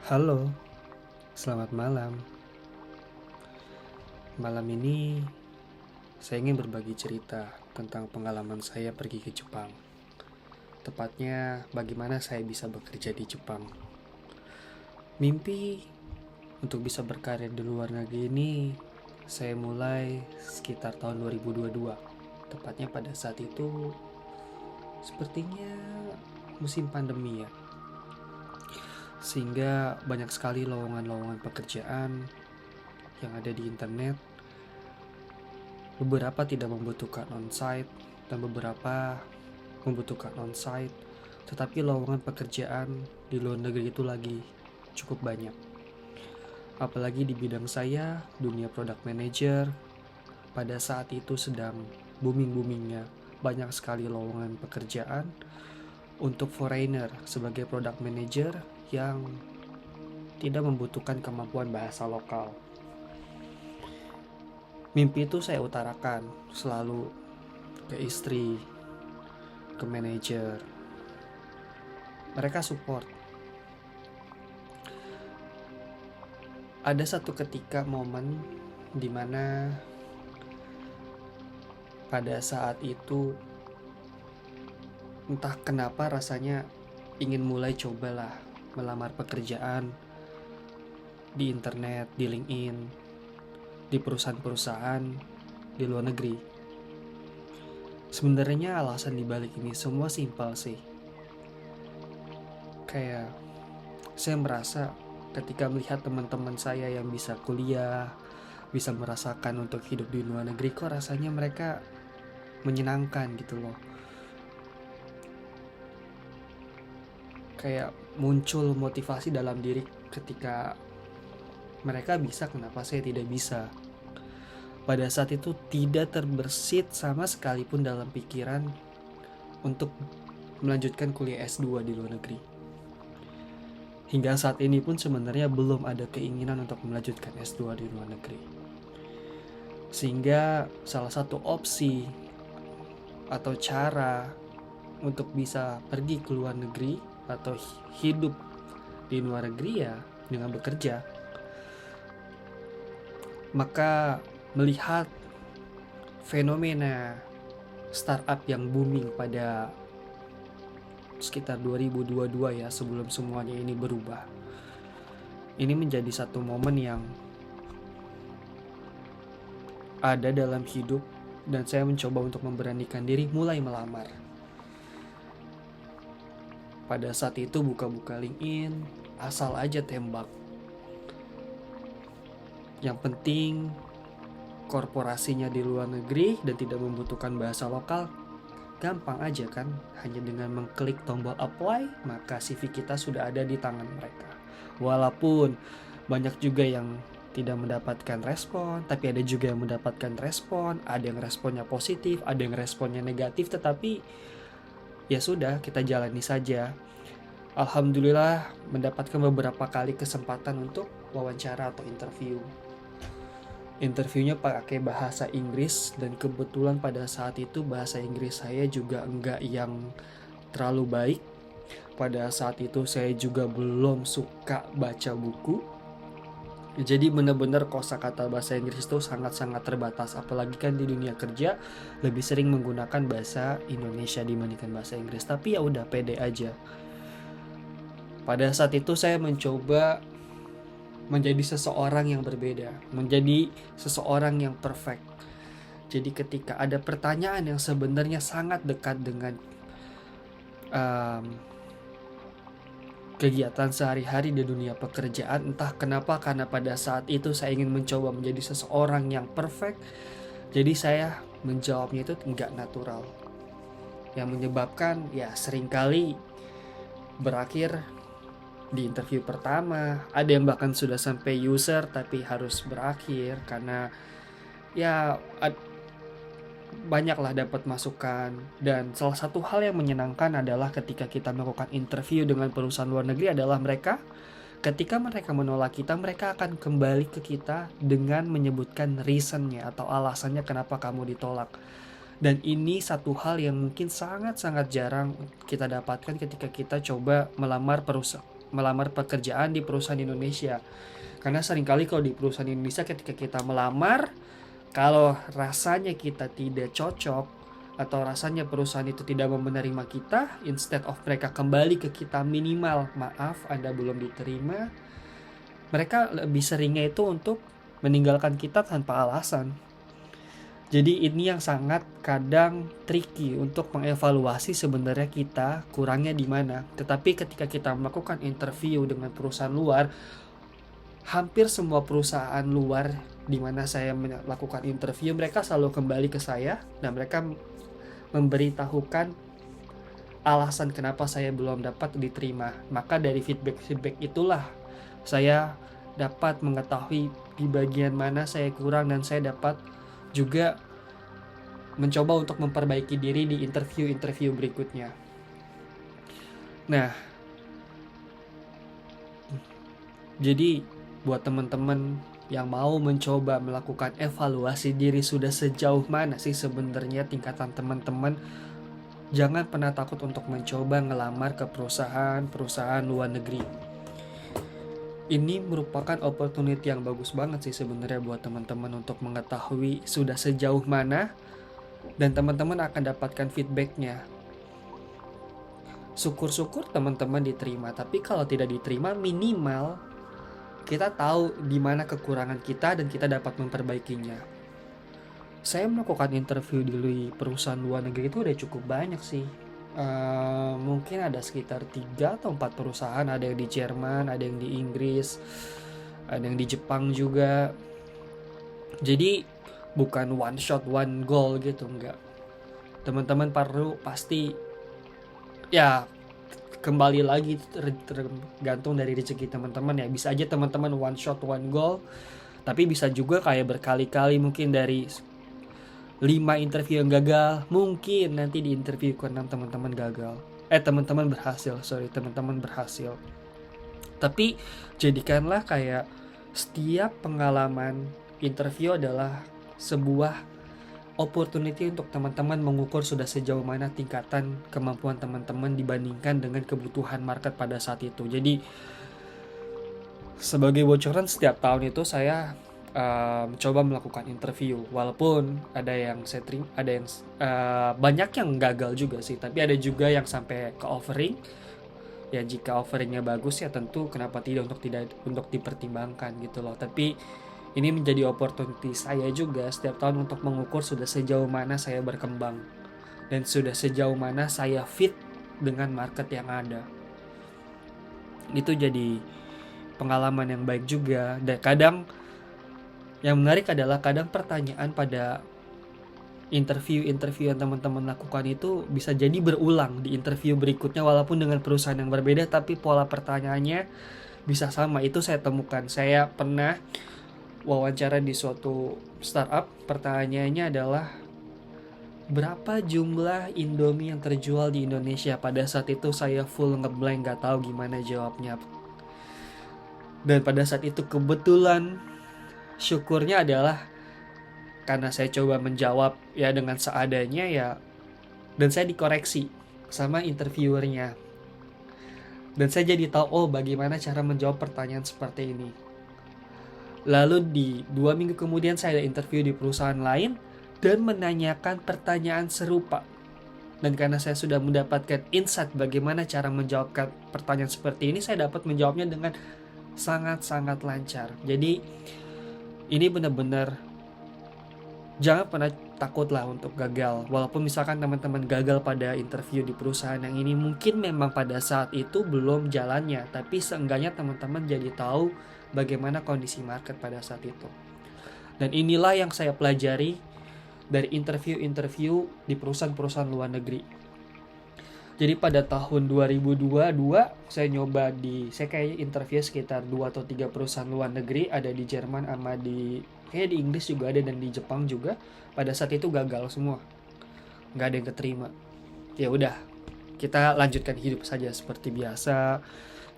Halo, selamat malam. Malam ini saya ingin berbagi cerita tentang pengalaman saya pergi ke Jepang. Tepatnya bagaimana saya bisa bekerja di Jepang. Mimpi untuk bisa berkarir di luar negeri ini saya mulai sekitar tahun 2022. Tepatnya pada saat itu sepertinya musim pandemi ya. Sehingga banyak sekali lowongan-lowongan pekerjaan yang ada di internet. Beberapa tidak membutuhkan on-site dan beberapa membutuhkan on-site, tetapi lowongan pekerjaan di luar negeri itu lagi cukup banyak. Apalagi di bidang saya, dunia product manager, pada saat itu sedang booming-boomingnya. Banyak sekali lowongan pekerjaan untuk foreigner sebagai product manager yang tidak membutuhkan kemampuan bahasa lokal. Mimpi itu saya utarakan selalu ke istri, ke manajer. Mereka support. Ada satu ketika momen di mana pada saat itu entah kenapa rasanya ingin mulai cobalah melamar pekerjaan di internet, di LinkedIn, di perusahaan-perusahaan di luar negeri. Sebenarnya alasan dibalik ini semua simpel sih. Kayak saya merasa ketika melihat teman-teman saya yang bisa kuliah, bisa merasakan untuk hidup di luar negeri, kok rasanya mereka menyenangkan gitu loh. Kayak muncul motivasi dalam diri ketika mereka bisa, kenapa saya tidak bisa. Pada saat itu tidak terbersit sama sekalipun dalam pikiran untuk melanjutkan kuliah S2 di luar negeri. Hingga saat ini pun sebenarnya belum ada keinginan untuk melanjutkan S2 di luar negeri. Sehingga salah satu opsi atau cara untuk bisa pergi ke luar negeri atau hidup di luar negeri ya dengan bekerja. Maka melihat fenomena startup yang booming pada sekitar 2022 ya, sebelum semuanya ini berubah. Ini menjadi satu momen yang ada dalam hidup dan saya mencoba untuk memberanikan diri mulai melamar. Pada saat itu buka-buka LinkedIn, asal aja tembak. Yang penting korporasinya di luar negeri dan tidak membutuhkan bahasa lokal, gampang aja kan. Hanya dengan mengklik tombol apply, maka CV kita sudah ada di tangan mereka. Walaupun banyak juga yang tidak mendapatkan respon, tapi ada juga yang mendapatkan respon. Ada yang responnya positif, ada yang responnya negatif, tetapi ya sudah, kita jalani saja. Alhamdulillah mendapatkan beberapa kali kesempatan untuk wawancara atau interview. Interviewnya pakai bahasa Inggris dan kebetulan pada saat itu bahasa Inggris saya juga enggak yang terlalu baik. Pada saat itu saya juga belum suka baca buku. Jadi benar-benar kosakata bahasa Inggris itu sangat-sangat terbatas. Apalagi kan di dunia kerja lebih sering menggunakan bahasa Indonesia dibandingkan bahasa Inggris. Tapi ya udah, pede aja. Pada saat itu saya mencoba menjadi seseorang yang berbeda, menjadi seseorang yang perfect. Jadi ketika ada pertanyaan yang sebenarnya sangat dekat dengan kegiatan sehari-hari di dunia pekerjaan, entah kenapa, karena pada saat itu saya ingin mencoba menjadi seseorang yang perfect, jadi saya menjawabnya itu enggak natural, yang menyebabkan ya seringkali berakhir di interview pertama. Ada yang bahkan sudah sampai user tapi harus berakhir karena ya banyaklah dapat masukan. Dan salah satu hal yang menyenangkan adalah ketika kita melakukan interview dengan perusahaan luar negeri adalah ketika mereka menolak kita, mereka akan kembali ke kita dengan menyebutkan reasonnya atau alasannya kenapa kamu ditolak. Dan ini satu hal yang mungkin sangat-sangat jarang kita dapatkan ketika kita coba melamar melamar pekerjaan di perusahaan Indonesia. Karena seringkali kalau di perusahaan Indonesia ketika kita melamar, kalau rasanya kita tidak cocok atau rasanya perusahaan itu tidak mau menerima kita, instead of mereka kembali ke kita minimal, maaf Anda belum diterima, mereka lebih seringnya itu untuk meninggalkan kita tanpa alasan. Jadi ini yang sangat kadang tricky untuk mengevaluasi sebenarnya kita kurangnya di mana. Tetapi ketika kita melakukan interview dengan perusahaan luar, hampir semua perusahaan luar di mana saya melakukan interview, mereka selalu kembali ke saya dan mereka memberitahukan alasan kenapa saya belum dapat diterima. Maka dari feedback itulah saya dapat mengetahui di bagian mana saya kurang dan saya dapat juga mencoba untuk memperbaiki diri di interview berikutnya. Nah, jadi buat teman-teman yang mau mencoba melakukan evaluasi diri sudah sejauh mana sih sebenarnya tingkatan teman-teman, jangan pernah takut untuk mencoba ngelamar ke perusahaan luar negeri. Ini merupakan opportunity yang bagus banget sih sebenarnya buat teman-teman untuk mengetahui sudah sejauh mana dan teman-teman akan dapatkan feedbacknya. Syukur-syukur teman-teman diterima, tapi kalau tidak diterima minimal kita tahu di mana kekurangan kita dan kita dapat memperbaikinya. Saya melakukan interview di perusahaan luar negeri itu udah cukup banyak sih. Mungkin ada sekitar 3 atau 4 perusahaan, ada yang di Jerman, ada yang di Inggris, ada yang di Jepang juga. Jadi bukan one shot one goal gitu, enggak. Teman-teman perlu pasti ya kembali lagi tergantung dari rezeki teman-teman ya. Bisa aja teman-teman one shot one goal, tapi bisa juga kayak berkali-kali, mungkin dari 5 interview yang gagal, mungkin nanti di interview ke-6 teman-teman gagal. Teman-teman berhasil. Tapi jadikanlah kayak setiap pengalaman interview adalah sebuah opportunity untuk teman-teman mengukur sudah sejauh mana tingkatan kemampuan teman-teman dibandingkan dengan kebutuhan market pada saat itu. Jadi sebagai bocoran, setiap tahun itu saya coba melakukan interview, walaupun ada yang saya terima, ada yang banyak yang gagal juga sih, tapi ada juga yang sampai ke offering. Ya jika offeringnya bagus ya tentu kenapa tidak untuk dipertimbangkan gitu loh. Tapi ini menjadi opportunity saya juga setiap tahun untuk mengukur sudah sejauh mana saya berkembang dan sudah sejauh mana saya fit dengan market yang ada. Itu jadi pengalaman yang baik juga. Dan kadang yang menarik adalah kadang pertanyaan pada interview yang teman-teman lakukan itu bisa jadi berulang di interview berikutnya, walaupun dengan perusahaan yang berbeda tapi pola pertanyaannya bisa sama. Itu saya temukan. Saya pernah wawancara di suatu startup, pertanyaannya adalah berapa jumlah Indomie yang terjual di Indonesia. Pada saat itu saya full ngeblank, gak tahu gimana jawabnya. Dan pada saat itu kebetulan syukurnya adalah karena saya coba menjawab ya dengan seadanya ya, dan saya dikoreksi sama interviewernya, dan saya jadi tahu bagaimana cara menjawab pertanyaan seperti ini. Lalu di 2 minggu kemudian saya ada interview di perusahaan lain dan menanyakan pertanyaan serupa, dan karena saya sudah mendapatkan insight bagaimana cara menjawab pertanyaan seperti ini, saya dapat menjawabnya dengan sangat-sangat lancar. Jadi ini benar-benar jangan pernah takut lah untuk gagal. Walaupun misalkan teman-teman gagal pada interview di perusahaan yang ini, mungkin memang pada saat itu belum jalannya, tapi seenggaknya teman-teman jadi tahu bagaimana kondisi market pada saat itu. Dan inilah yang saya pelajari dari interview di perusahaan-perusahaan luar negeri. Jadi pada tahun 2022 saya kayaknya interview sekitar 2 atau 3 perusahaan luar negeri, ada di Jerman sama kayak di Inggris juga ada, dan di Jepang juga. Pada saat itu gagal semua, nggak ada yang keterima. Ya udah, kita lanjutkan hidup saja seperti biasa,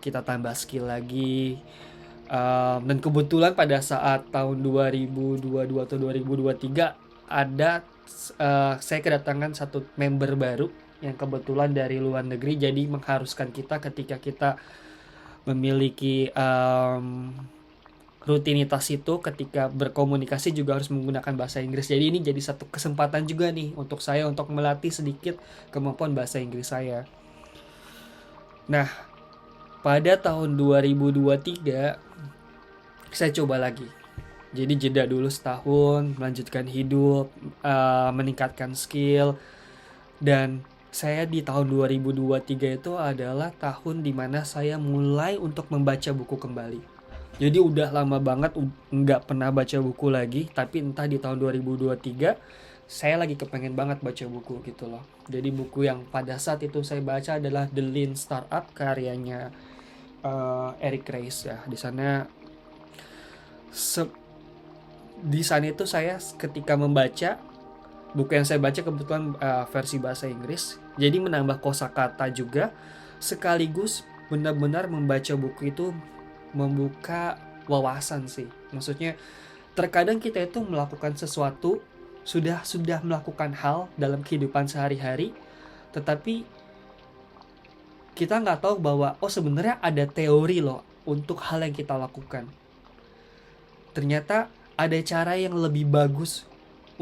kita tambah skill lagi. Dan kebetulan pada saat tahun 2022 atau 2023 saya kedatangan satu member baru yang kebetulan dari luar negeri, jadi mengharuskan kita ketika kita memiliki rutinitas itu ketika berkomunikasi juga harus menggunakan bahasa Inggris. Jadi ini jadi satu kesempatan juga nih untuk saya untuk melatih sedikit kemampuan bahasa Inggris saya. Nah, pada tahun 2023 saya coba lagi. Jadi jeda dulu setahun, melanjutkan hidup, meningkatkan skill. Dan saya di tahun 2023 itu adalah tahun dimana saya mulai untuk membaca buku kembali. Jadi udah lama banget nggak pernah baca buku lagi, tapi entah di tahun 2023 saya lagi kepengen banget baca buku gitu loh. Jadi buku yang pada saat itu saya baca adalah The Lean Startup karyanya Eric Ries ya. Di sana itu saya ketika membaca buku yang saya baca kebetulan versi bahasa Inggris, jadi menambah kosakata juga, sekaligus benar-benar membaca buku itu membuka wawasan sih. Maksudnya terkadang kita itu melakukan sesuatu, sudah melakukan hal dalam kehidupan sehari-hari, tetapi kita nggak tahu bahwa sebenarnya ada teori loh untuk hal yang kita lakukan. Ternyata ada cara yang lebih bagus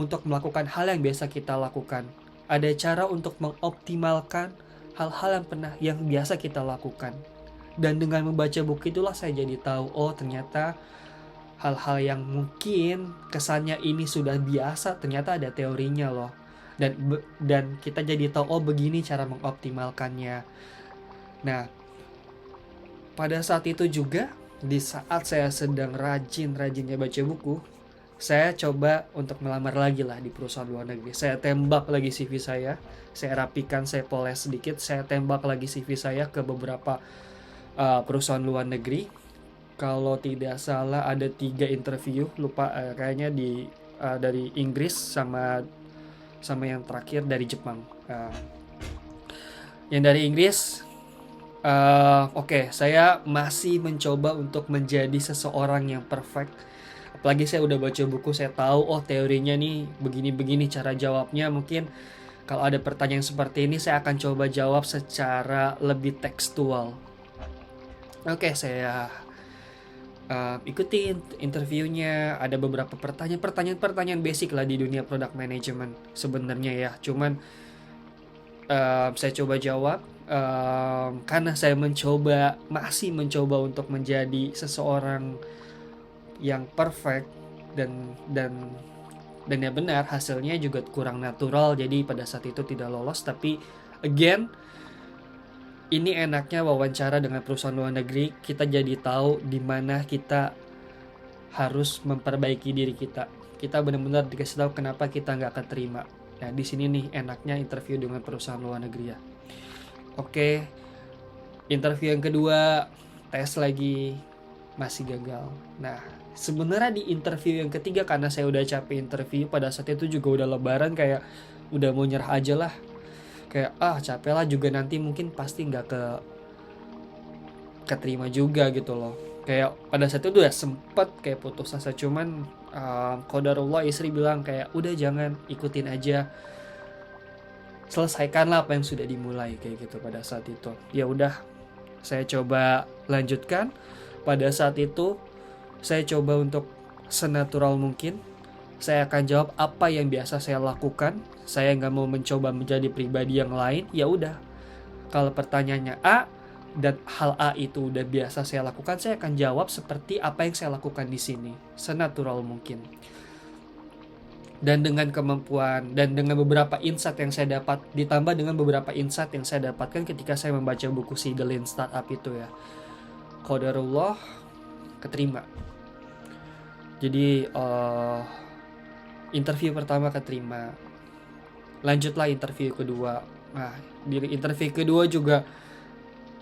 untuk melakukan hal yang biasa kita lakukan. Ada cara untuk mengoptimalkan hal-hal yang biasa kita lakukan. Dan dengan membaca buku itulah saya jadi tahu, ternyata hal-hal yang mungkin kesannya ini sudah biasa, ternyata ada teorinya loh. Dan kita jadi tahu, begini cara mengoptimalkannya. Nah, pada saat itu juga, di saat saya sedang rajin-rajinnya baca buku, saya coba untuk melamar lagi lah di perusahaan luar negeri. Saya tembak lagi CV saya rapikan, saya poles sedikit, saya tembak lagi CV saya ke beberapa perusahaan luar negeri. Kalau tidak salah ada 3 interview, lupa kayaknya dari Inggris sama yang terakhir dari Jepang. Yang dari Inggris, saya masih mencoba untuk menjadi seseorang yang perfect. Apalagi saya udah baca buku, saya tahu teorinya nih begini-begini cara jawabnya. Mungkin kalau ada pertanyaan seperti ini saya akan coba jawab secara lebih tekstual. Saya ikuti interviewnya. Ada beberapa pertanyaan basic lah di dunia product management sebenarnya ya. Cuman saya coba jawab karena saya masih mencoba untuk menjadi seseorang yang perfect dan ya benar hasilnya juga kurang natural, jadi pada saat itu tidak lolos. Tapi again, ini enaknya wawancara dengan perusahaan luar negeri, kita jadi tahu di mana kita harus memperbaiki diri kita benar-benar dikasih tahu kenapa kita nggak keterima. Nah di sini nih enaknya interview dengan perusahaan luar negeri ya. Interview yang kedua, tes lagi, masih gagal. Nah sebenarnya di interview yang ketiga, karena saya udah capek interview, pada saat itu juga udah lebaran, kayak udah mau nyerah aja lah, kayak capek lah juga, nanti mungkin pasti nggak keterima juga gitu loh. Kayak pada saat itu udah sempet kayak putus asa, cuman qadarullah istri bilang kayak udah jangan, ikutin aja, selesaikanlah apa yang sudah dimulai kayak gitu. Pada saat itu ya udah, saya coba lanjutkan. Pada saat itu saya coba untuk senatural mungkin. Saya akan jawab apa yang biasa saya lakukan. Saya nggak mau mencoba menjadi pribadi yang lain. Ya udah, kalau pertanyaannya A dan hal A itu udah biasa saya lakukan, saya akan jawab seperti apa yang saya lakukan di sini, senatural mungkin. Dan dengan kemampuan dan dengan beberapa insight yang saya dapat, ditambah dengan beberapa insight yang saya dapatkan ketika saya membaca buku si The Lean Startup itu ya, qadarullah keterima. Jadi interview pertama keterima, lanjutlah interview kedua. Nah di interview kedua juga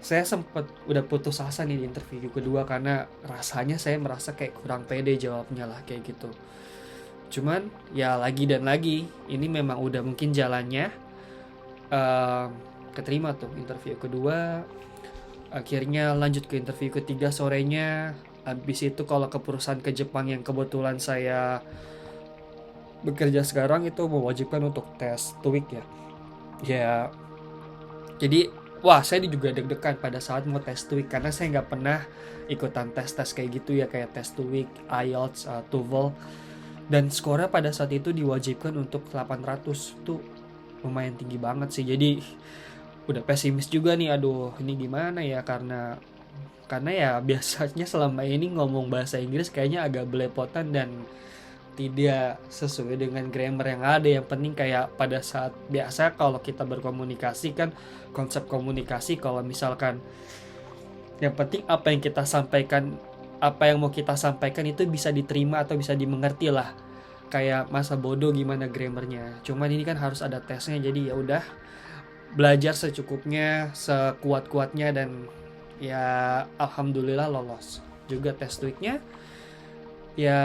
saya sempat udah putus asa nih di interview kedua, karena rasanya saya merasa kayak kurang pede jawabnya lah kayak gitu. Cuman ya lagi dan lagi, ini memang udah mungkin jalannya. Keterima tuh interview kedua. Akhirnya lanjut ke interview ketiga sorenya. Habis itu kalau ke perusahaan ke Jepang yang kebetulan saya bekerja sekarang, itu mewajibkan untuk tes TOEIC ya. Ya, jadi wah saya juga deg-degan pada saat mau tes TOEIC karena saya nggak pernah ikutan tes kayak gitu ya, kayak tes TOEIC, IELTS, TOEFL, dan skornya pada saat itu diwajibkan untuk 800. Tuh lumayan tinggi banget sih. Jadi udah pesimis juga nih, aduh ini gimana ya, karena ya biasanya selama ini ngomong bahasa Inggris kayaknya agak belepotan dan tidak sesuai dengan grammar yang ada. Yang penting kayak pada saat biasa kalau kita berkomunikasi kan, konsep komunikasi kalau misalkan yang penting apa yang kita sampaikan, apa yang mau kita sampaikan itu bisa diterima atau bisa dimengerti lah. Kayak masa bodoh gimana grammarnya. Cuman ini kan harus ada tesnya, jadi ya udah belajar secukupnya, sekuat-kuatnya, dan ya alhamdulillah lolos juga tes TOEIC-nya. Ya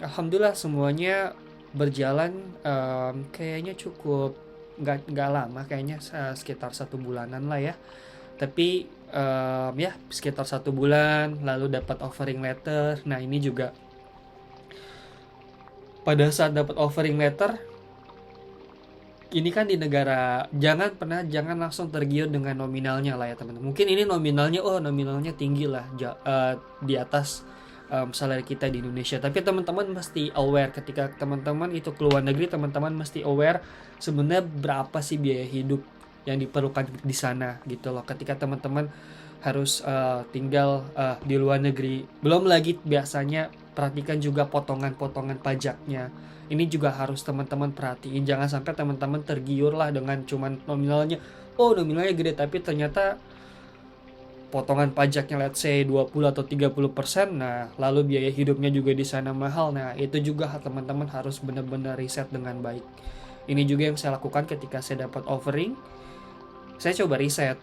alhamdulillah semuanya berjalan, kayaknya cukup nggak lama, kayaknya sekitar 1 bulanan lah ya. Tapi ya sekitar 1 bulan lalu dapat offering letter. Nah ini juga pada saat dapat offering letter ini kan di negara, jangan langsung tergiur dengan nominalnya lah ya teman-teman. Mungkin ini nominalnya tinggi lah, di atas salary kita di Indonesia. Tapi teman-teman mesti aware ketika teman-teman itu keluar negeri, teman-teman mesti aware sebenarnya berapa sih biaya hidup yang diperlukan di sana gitu loh. Ketika teman-teman harus tinggal di luar negeri, belum lagi biasanya perhatikan juga potongan-potongan pajaknya. Ini juga harus teman-teman perhatiin. Jangan sampai teman-teman tergiur lah dengan cuman nominalnya. Oh nominalnya gede tapi ternyata potongan pajaknya let's say 20 atau 30%. Nah lalu biaya hidupnya juga di sana mahal. Nah itu juga teman-teman harus benar-benar riset dengan baik. Ini juga yang saya lakukan ketika saya dapat offering. Saya coba riset,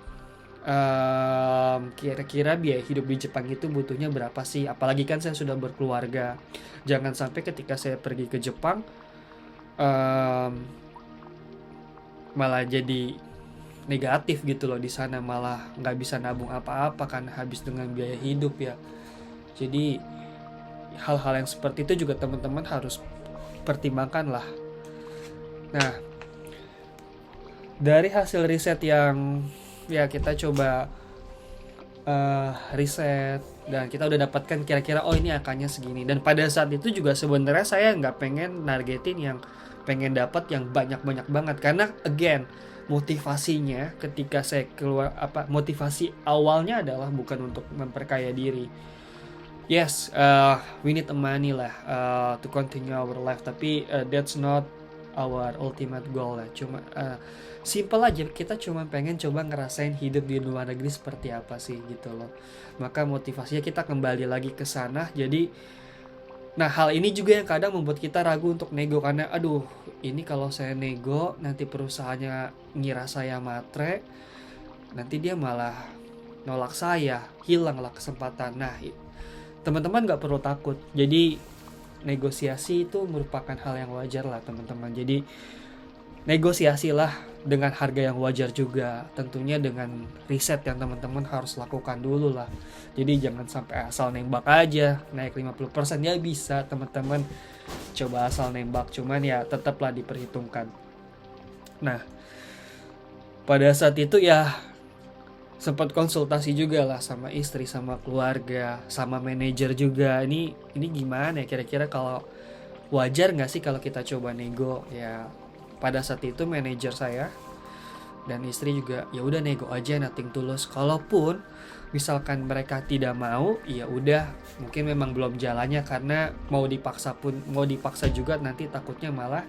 kira-kira biaya hidup di Jepang itu butuhnya berapa sih, apalagi kan saya sudah berkeluarga. Jangan sampai ketika saya pergi ke Jepang malah jadi negatif gitu loh, di sana malah nggak bisa nabung apa-apa kan, habis dengan biaya hidup ya. Jadi hal-hal yang seperti itu juga teman-teman harus pertimbangkan lah. Nah dari hasil riset yang ya kita coba riset dan kita udah dapatkan kira-kira oh ini angkanya segini. Dan pada saat itu juga sebenarnya saya nggak pengen nargetin yang pengen dapat yang banyak-banyak banget, karena again motivasinya ketika saya keluar, motivasi awalnya adalah bukan untuk memperkaya diri. Yes, we need the money lah to continue our life, tapi that's not our ultimate goal lah. Cuma simple aja, kita cuma pengen coba ngerasain hidup di luar negeri seperti apa sih gitu loh. Maka motivasinya kita kembali lagi ke sana. Jadi nah hal ini juga yang kadang membuat kita ragu untuk nego, karena aduh ini kalau saya nego nanti perusahaannya ngira saya matre, nanti dia malah nolak saya, hilanglah kesempatan. Nah teman-teman gak perlu takut. Jadi negosiasi itu merupakan hal yang wajar lah teman-teman. Jadi negosiasilah dengan harga yang wajar juga, tentunya dengan riset yang teman-teman harus lakukan dulu lah. Jadi jangan sampai asal nembak aja naik 50%. Ya bisa teman-teman coba asal nembak, cuman ya tetaplah diperhitungkan. Nah pada saat itu ya sempat konsultasi juga lah sama istri, sama keluarga, sama manajer juga. Ini gimana ya kira-kira, kalau wajar nggak sih kalau kita coba nego ya. Pada saat itu manajer saya dan istri juga ya udah nego aja, nothing tulus. Kalaupun misalkan mereka tidak mau, ya udah mungkin memang belum jalannya, karena mau dipaksa juga nanti takutnya malah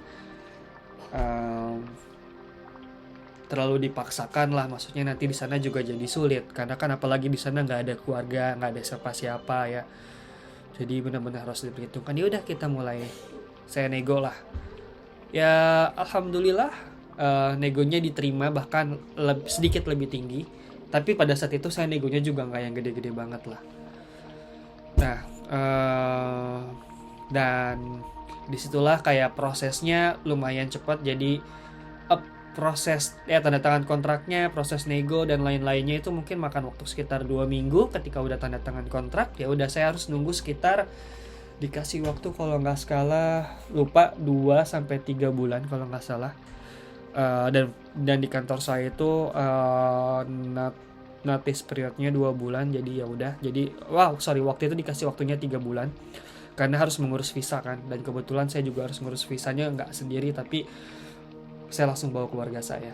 terlalu dipaksakan lah. Maksudnya nanti di sana juga jadi sulit, karena kan apalagi di sana nggak ada keluarga, nggak ada siapa-siapa ya. Jadi benar-benar harus diperhitungkan. Ya udah kita mulai, saya nego lah. Ya alhamdulillah negonya diterima, bahkan sedikit lebih tinggi. Tapi pada saat itu saya negonya juga nggak yang gede-gede banget lah. Nah dan disitulah kayak prosesnya lumayan cepat. Jadi proses tanda tangan kontraknya, proses nego dan lain-lainnya itu mungkin makan waktu sekitar 2 minggu. Ketika udah tanda tangan kontrak ya udah saya harus nunggu sekitar, dikasih waktu kalau nggak salah lupa 2-3 bulan kalau nggak salah Dan di kantor saya itu notice periodnya 2 bulan, jadi ya udah. Jadi waktu itu dikasih waktunya 3 bulan karena harus mengurus visa kan, dan kebetulan saya juga harus ngurus visanya nggak sendiri, tapi saya langsung bawa keluarga saya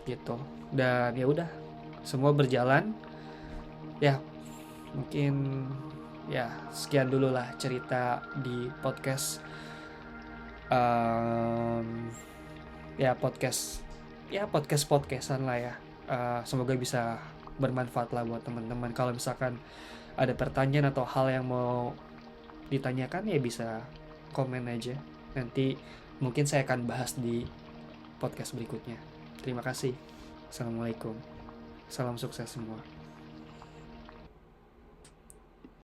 gitu. Dan ya udah, semua berjalan ya. Mungkin ya sekian dulu lah cerita di podcast, um, podcastan lah ya. Semoga bisa bermanfaat lah buat teman-teman. Kalau misalkan ada pertanyaan atau hal yang mau ditanyakan, ya bisa komen aja, nanti mungkin saya akan bahas di podcast berikutnya. Terima kasih. Assalamualaikum. Salam sukses semua.